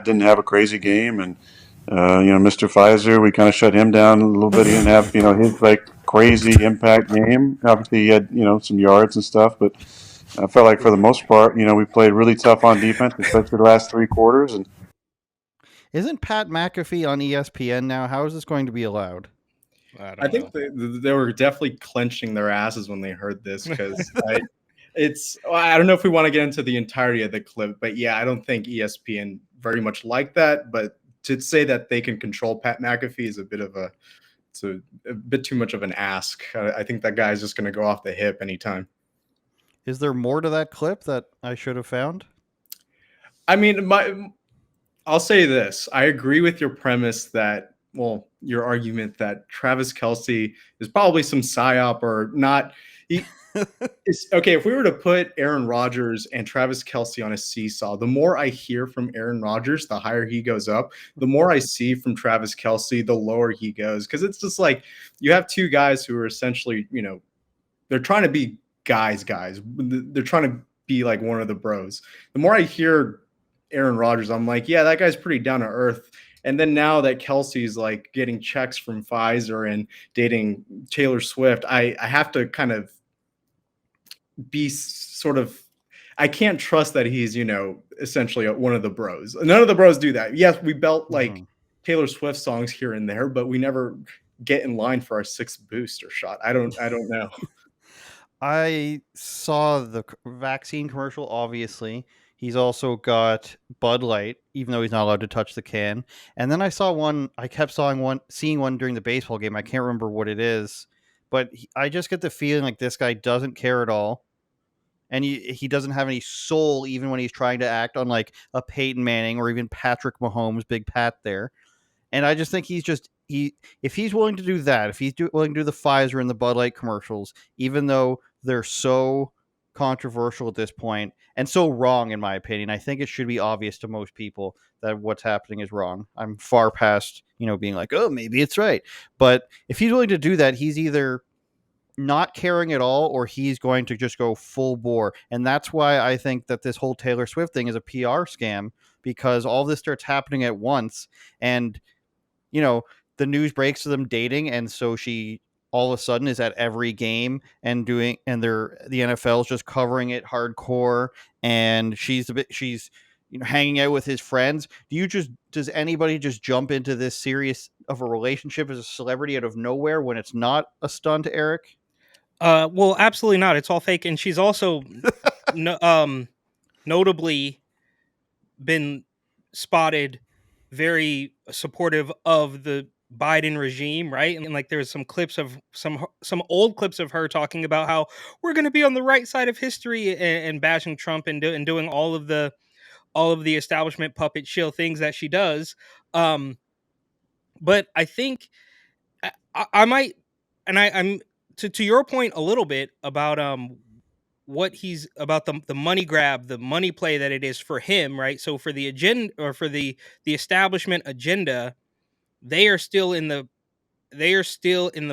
didn't have a crazy game, and Mr. Pfizer, we kind of shut him down a little bit. He didn't have his like crazy impact game. Obviously, he had some yards and stuff, but I felt like for the most part, we played really tough on defense, especially the last three quarters. And Isn't Pat McAfee on ESPN now? How is this going to be allowed? I I don't think know. they were definitely clenching their asses when they heard this because I don't know if we want to get into the entirety of the clip, but yeah, I don't think ESPN very much like that. But to say that they can control Pat McAfee is a bit too much of an ask. I think that guy's just going to go off the hip anytime. Is there more to that clip that I should have found? I mean, I'll say this. I agree with your premise that, well, your argument that Travis Kelce is probably some psyop or not. Okay, if we were to put Aaron Rodgers and Travis Kelce on a seesaw, the more I hear from Aaron Rodgers, the higher he goes up. The more I see from Travis Kelce, the lower he goes. Because it's just like you have two guys who are essentially, they're trying to be guys. They're trying to be like one of the bros. The more I hear Aaron Rodgers, I'm like, yeah, that guy's pretty down to earth. And then now that Kelsey's like getting checks from Pfizer and dating Taylor Swift, I have to kind of be sort of, I can't trust that he's, essentially one of the bros. None of the bros do that. Yes, we belt like Taylor Swift songs here and there, but we never get in line for our sixth booster shot. I don't know. I saw the vaccine commercial, obviously. He's also got Bud Light, even though he's not allowed to touch the can. And then I saw one, I kept seeing one during the baseball game. I can't remember what it is, but I just get the feeling like this guy doesn't care at all. And he doesn't have any soul, even when he's trying to act on like a Peyton Manning or even Patrick Mahomes, Big Pat there. And I just think if he's willing to do that, if he's willing to do the Pfizer and the Bud Light commercials, even though they're so controversial at this point and so wrong in my opinion, I think it should be obvious to most people that what's happening is wrong. I'm far past, being like, oh, maybe it's right. But if he's willing to do that, he's either not caring at all or he's going to just go full bore. And that's why I think that this whole Taylor Swift thing is a PR scam, because all this starts happening at once. And the news breaks to them dating, and so she all of a sudden is at every game and the NFL is just covering it hardcore, and she's hanging out with his friends. Does anybody just jump into this serious of a relationship as a celebrity out of nowhere when it's not a stunt, Eric? Well, absolutely not. It's all fake, and she's also notably been spotted very supportive of the Biden regime, right? And like there's some clips of some old clips of her talking about how we're going to be on the right side of history and bashing Trump and doing all of the establishment puppet shill things that she does. But I think I might, and I'm to your point a little bit about what he's about the money grab, the money play that it is for him, right? So for the agenda or for the establishment agenda, they are still in the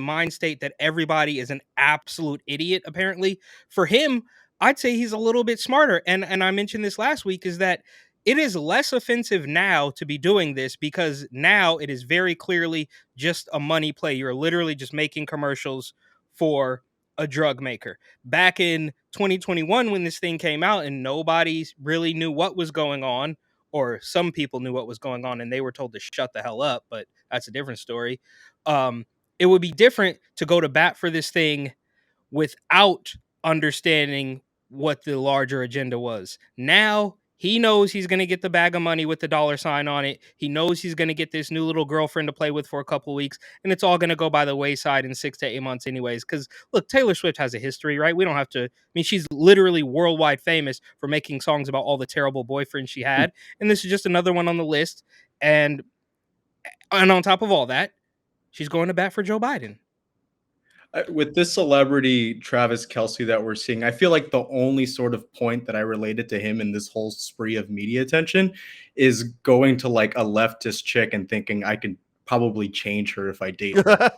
mind state that everybody is an absolute idiot. Apparently, for him, I'd say he's a little bit smarter. And I mentioned this last week is that it is less offensive now to be doing this because now it is very clearly just a money play. You're literally just making commercials for a drug maker. Back in 2021, when this thing came out and nobody really knew what was going on, or some people knew what was going on and they were told to shut the hell up, but that's a different story. It would be different to go to bat for this thing without understanding what the larger agenda was. Now he knows he's going to get the bag of money with the dollar sign on it. He knows he's going to get this new little girlfriend to play with for a couple of weeks, and it's all going to go by the wayside in 6 to 8 months, anyways. Because look, Taylor Swift has a history, right? We don't have to. I mean, she's literally worldwide famous for making songs about all the terrible boyfriends she had, and this is just another one on the list. And on top of all that, she's going to bat for Joe Biden. With this celebrity Travis Kelce that we're seeing, I feel like the only sort of point that I related to him in this whole spree of media attention is going to like a leftist chick and thinking I can probably change her if I date her.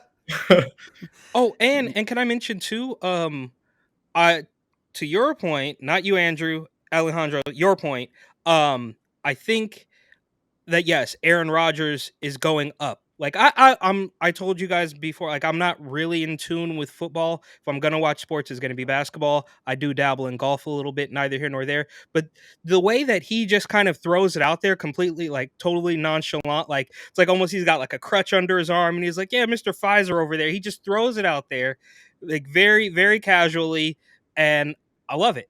Oh, and can I mention too? I to your point, not you, Andrew, Alejandro, your point. I think that yes, Aaron Rodgers is going up. Like I told you guys before, like I'm not really in tune with football. If I'm gonna watch sports, it's gonna be basketball. I do dabble in golf a little bit, neither here nor there. But the way that he just kind of throws it out there completely, like totally nonchalant, like it's like almost he's got like a crutch under his arm and he's like, yeah, Mr. Pfizer over there. He just throws it out there, like very, very casually, and I love it.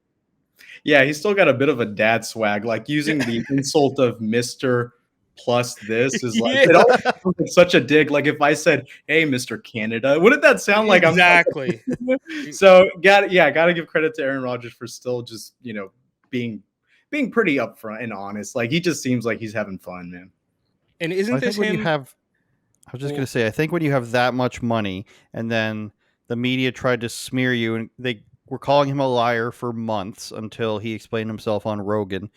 Yeah, he's still got a bit of a dad swag. Like using the insult of Mr. plus this is like Yeah. it always sounds like such a dig. Like if I said, "Hey, Mr. Canada," wouldn't that sound like Exactly. So gotta give credit to Aaron Rodgers for still just being pretty upfront and honest. Like he just seems like he's having fun, man. And I isn't think this when you him? have, I was just Well, gonna say, I think when you have that much money, and then the media tried to smear you, and they were calling him a liar for months until he explained himself on Rogan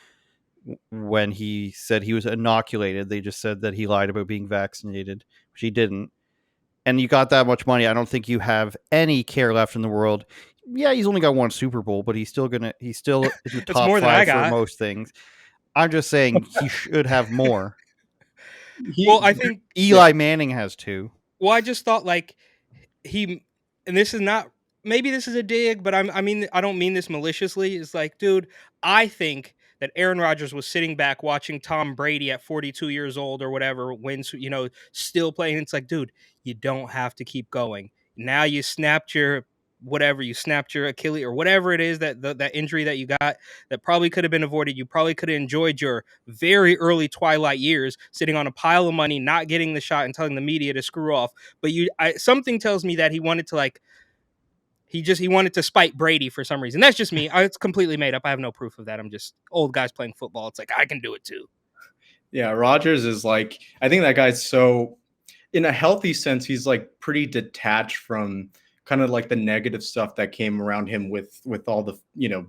when he said he was inoculated. They just said that he lied about being vaccinated, which he didn't. And you got that much money, I don't think you have any care left in the world. Yeah, he's only got one Super Bowl, but he's still in the That's top more than I 5 for got. most things. I'm just saying he should have more. Well, I think Eli Manning has 2. well, I just thought like he, and this is not, maybe this is a dig, but I mean, I don't mean this maliciously. It's like, dude, I think that Aaron Rodgers was sitting back watching Tom Brady at 42 years old or whatever, wins, still playing. It's like, dude, you don't have to keep going. Now you snapped your whatever, you snapped your Achilles or whatever it is that injury that you got that probably could have been avoided. You probably could have enjoyed your very early twilight years sitting on a pile of money, not getting the shot and telling the media to screw off. But something tells me that he wanted to like he wanted to spite Brady for some reason. That's just me. It's completely made up. I have no proof of that. I'm just old guys playing football. It's like I can do it too. Yeah, Rodgers is like, I think that guy's so, in a healthy sense, he's like pretty detached from kind of like the negative stuff that came around him with all the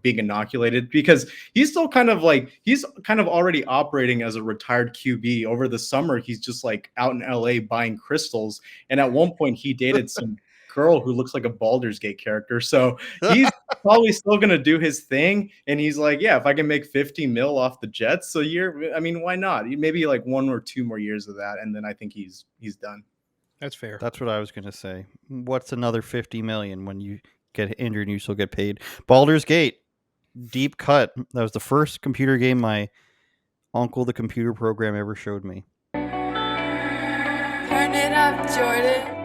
being inoculated, because he's still kind of like he's kind of already operating as a retired QB. Over the summer he's just like out in LA buying crystals, and at one point he dated some girl who looks like a Baldur's Gate character. So he's probably still going to do his thing, and he's like, yeah, if I can make 50 mil off the Jets a year, I mean, why not? Maybe like 1 or 2 more years of that, and then I think he's done. That's fair. That's what I was going to say. What's another 50 million when you get injured and you still get paid? Baldur's Gate, deep cut. That was the first computer game my uncle, the computer program, ever showed me. Turn it up, Jordan.